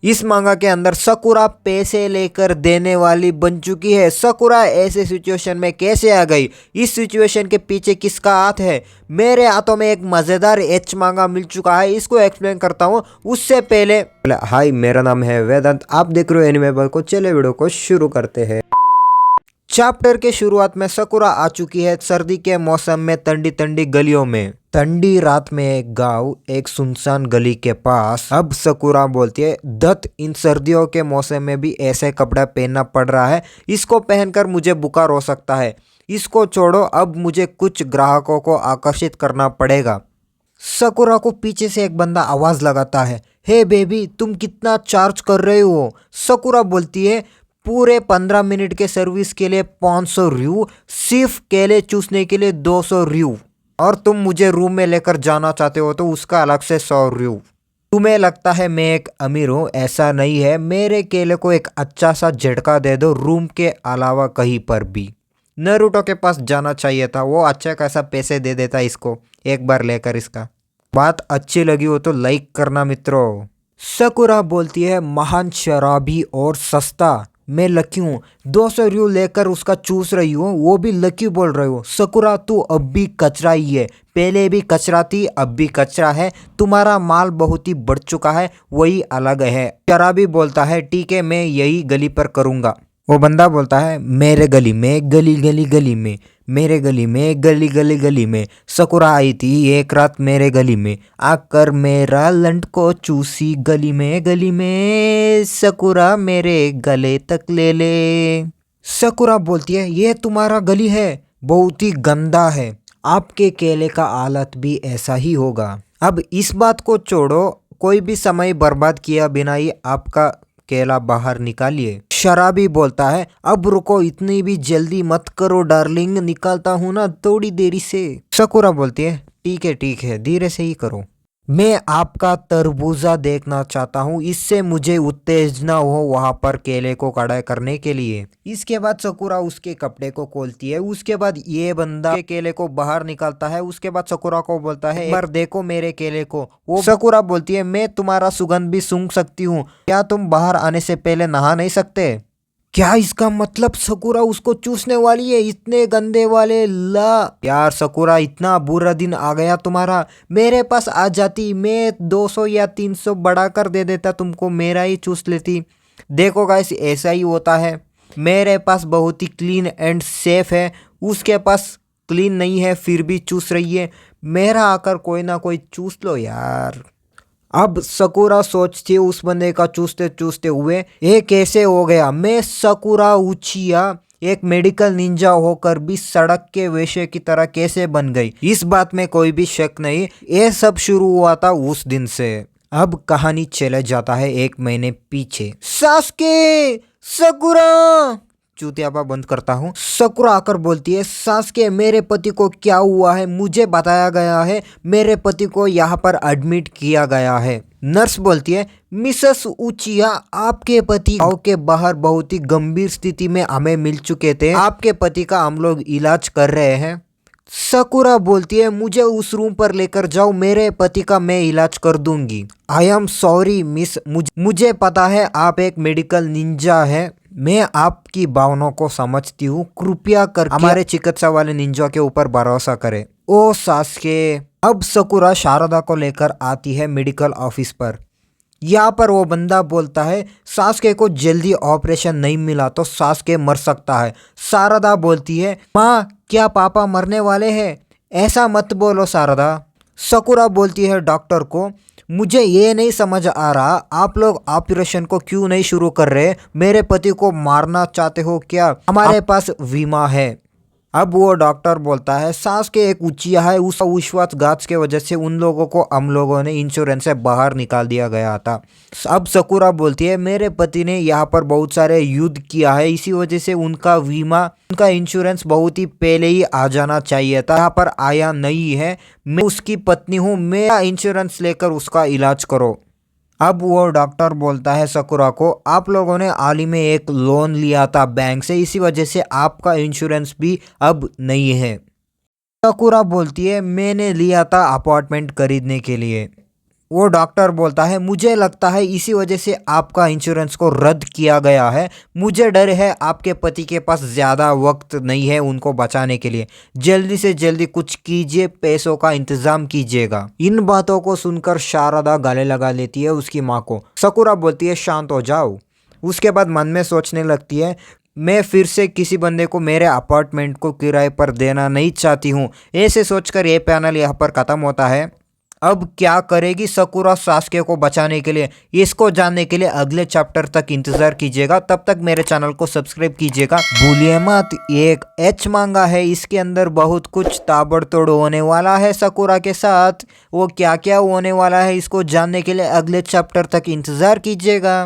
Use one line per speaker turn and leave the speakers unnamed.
इस मांगा के अंदर सकुरा पैसे लेकर देने वाली बन चुकी है। सकुरा ऐसे सिचुएशन में कैसे आ गई, इस सिचुएशन के पीछे किसका हाथ है? मेरे हाथों में एक मजेदार एच मांगा मिल चुका है, इसको एक्सप्लेन करता हूँ। उससे पहले हाय, मेरा नाम है वेदांत, आप देख रहे हो एनिमे को। चले वीडियो को शुरू करते हैं। चैप्टर के शुरुआत में सकुरा आ चुकी है सर्दी के मौसम में ठंडी ठंडी गलियों में। ठंडी रात में एक गांव, एक सुनसान गली के पास। अब सकुरा बोलती है, दत्त, इन सर्दियों के मौसम में भी ऐसे कपड़ा पहनना पड़ रहा है, इसको पहनकर मुझे बुखार हो सकता है। इसको छोड़ो, अब मुझे कुछ ग्राहकों को आकर्षित करना पड़ेगा। सकुरा को पीछे से एक बंदा आवाज लगाता है, हे बेबी, तुम कितना चार्ज कर रहे हो? सकुरा बोलती है, पूरे 15 मिनट के सर्विस के लिए 500 रियू, सिर्फ केले चूसने के लिए 200 रियू, और तुम मुझे रूम में लेकर जाना चाहते हो तो उसका अलग से 100 रियू। तुम्हें लगता है मैं एक अमीर हूँ? ऐसा नहीं है, मेरे केले को एक अच्छा सा झटका दे दो, रूम के अलावा कहीं पर भी। नारुतो के पास जाना चाहिए था, वो अच्छा खासा पैसे दे देता इसको, एक बार लेकर इसका। बात अच्छी लगी हो तो लाइक करना मित्रों। सकुरा बोलती है, महान शराबी और सस्ता, मैं लकी हूँ, 200 रियू लेकर उसका चूस रही हूँ, वो भी लकी बोल रही हूँ। सकुरा, तू अब भी कचरा ही है, पहले भी कचरा थी, अब भी कचरा है, तुम्हारा माल बहुत ही बढ़ चुका है, वही अलग है। शराबी बोलता है, ठीक है, मैं यही गली पर करूँगा। वो बंदा बोलता है, मेरे गली में, गली गली गली में, मेरे गली में, गली गली गली में। सकुरा आई थी एक रात मेरे गली में, आकर मेरा लंट को चूसी गली में, सकुरा मेरे गले तक ले ले। सकुरा बोलती है, ये तुम्हारा गली है, बहुत ही गंदा है, आपके केले का हालत भी ऐसा ही होगा। अब इस बात को छोड़ो, कोई भी समय बर्बाद किया बिना ही आपका केला बाहर निकालिए। शराबी बोलता है, अब रुको, इतनी भी जल्दी मत करो डार्लिंग, निकालता हूं ना थोड़ी देरी से। सकुरा बोलती है, ठीक है, धीरे से ही करो, मैं आपका तरबूजा देखना चाहता हूँ, इससे मुझे उत्तेजना हो वहां पर केले को कड़ा करने के लिए। इसके बाद सकुरा उसके कपड़े को खोलती है, उसके बाद ये बंदा के केले को बाहर निकालता है। उसके बाद सकुरा को बोलता है, एक बार देखो मेरे केले को। वो सकुरा बोलती है, मैं तुम्हारा सुगंध भी सूंघ सकती हूँ, क्या तुम बाहर आने से पहले नहा नहीं सकते? क्या इसका मतलब सकुरा उसको चूसने वाली है? इतने गंदे वाले, ला यार सकुरा, इतना बुरा दिन आ गया तुम्हारा। मेरे पास आ जाती, मैं 200 या 300 बढ़ाकर दे देता तुमको, मेरा ही चूस लेती। देखो गाइस, ऐसा ही होता है, मेरे पास बहुत ही क्लीन एंड सेफ है, उसके पास क्लीन नहीं है फिर भी चूस रही है, मेरा आकर कोई ना कोई चूस लो यार। अब सकुरा सोचती है उस बंदे का चूसते चूसते हुए, ये कैसे हो गया? मैं सकुरा उचिया एक मेडिकल निंजा होकर भी सड़क के वेश्या की तरह कैसे बन गई? इस बात में कोई भी शक नहीं, ये सब शुरू हुआ था उस दिन से। अब कहानी चले जाता है 1 महीने पीछे। सास्के, सकुरा, चूतियापा बंद करता हूँ। सकुरा आकर बोलती है, सास्के, मेरे पति को क्या हुआ है? मुझे बताया गया है मेरे पति को यहाँ पर एडमिट किया गया है। नर्स बोलती है, मिसेस उचिया, आपके पति गांव के बाहर बहुत ही गंभीर स्थिति में हमें मिल चुके थे, आपके पति का हम लोग इलाज कर रहे हैं। सकुरा बोलती है, मुझे उस रूम पर लेकर जाओ, मेरे पति का मैं इलाज कर दूंगी। आई एम सॉरी मिस, मुझे पता है आप एक मेडिकल निंजा है, मैं आपकी भावनाओं को समझती हूँ, कृपया कर हमारे चिकित्सा वाले निंजा के ऊपर भरोसा करें। ओ सास्के। अब सकुरा शारदा को लेकर आती है मेडिकल ऑफिस पर। यहाँ पर वो बंदा बोलता है, सास्के को जल्दी ऑपरेशन नहीं मिला तो सास्के मर सकता है। शारदा बोलती है, माँ, क्या पापा मरने वाले हैं? ऐसा मत बोलो शारदा। सकुरा बोलती है डॉक्टर को, मुझे ये नहीं समझ आ रहा, आप लोग ऑपरेशन को क्यों नहीं शुरू कर रहे? मेरे पति को मारना चाहते हो क्या? हमारे पास बीमा है। अब वो डॉक्टर बोलता है, सांस के एक उचिया है, उस विश्वासघात के वजह से उन लोगों को हम लोगों ने इंश्योरेंस से बाहर निकाल दिया गया था। अब सकुरा बोलती है, मेरे पति ने यहाँ पर बहुत सारे युद्ध किया है, इसी वजह से उनका बीमा, उनका इंश्योरेंस बहुत ही पहले ही आ जाना चाहिए था, यहाँ पर आया नहीं है। मैं उसकी पत्नी हूँ, मेरा इंश्योरेंस लेकर उसका इलाज करो। अब वो डॉक्टर बोलता है सकुरा को, आप लोगों ने हाल ही में एक लोन लिया था बैंक से, इसी वजह से आपका इंश्योरेंस भी अब नहीं है। सकुरा बोलती है, मैंने लिया था अपार्टमेंट खरीदने के लिए। वो डॉक्टर बोलता है मुझे लगता है इसी वजह से आपका इंश्योरेंस को रद्द किया गया है। मुझे डर है आपके पति के पास ज़्यादा वक्त नहीं है उनको बचाने के लिए। जल्दी से जल्दी कुछ कीजिए, पैसों का इंतजाम कीजिएगा। इन बातों को सुनकर शारदा गले लगा लेती है उसकी माँ को। सकुरा बोलती है शांत हो जाओ। उसके बाद मन में सोचने लगती है मैं फिर से किसी बंदे को मेरे अपार्टमेंट को किराए पर देना नहीं चाहती हूँ। ऐसे सोचकर ये पैनल यहाँ पर ख़त्म होता है। अब क्या करेगी सकुरा सास्के को बचाने के लिए, इसको जानने के लिए अगले चैप्टर तक इंतजार कीजिएगा। तब तक मेरे चैनल को सब्सक्राइब कीजिएगा भूलिए मत। एक एच मांगा है, इसके अंदर बहुत कुछ ताबड़तोड़ होने वाला है सकुरा के साथ। वो क्या क्या होने वाला है इसको जानने के लिए अगले चैप्टर तक इंतजार कीजिएगा।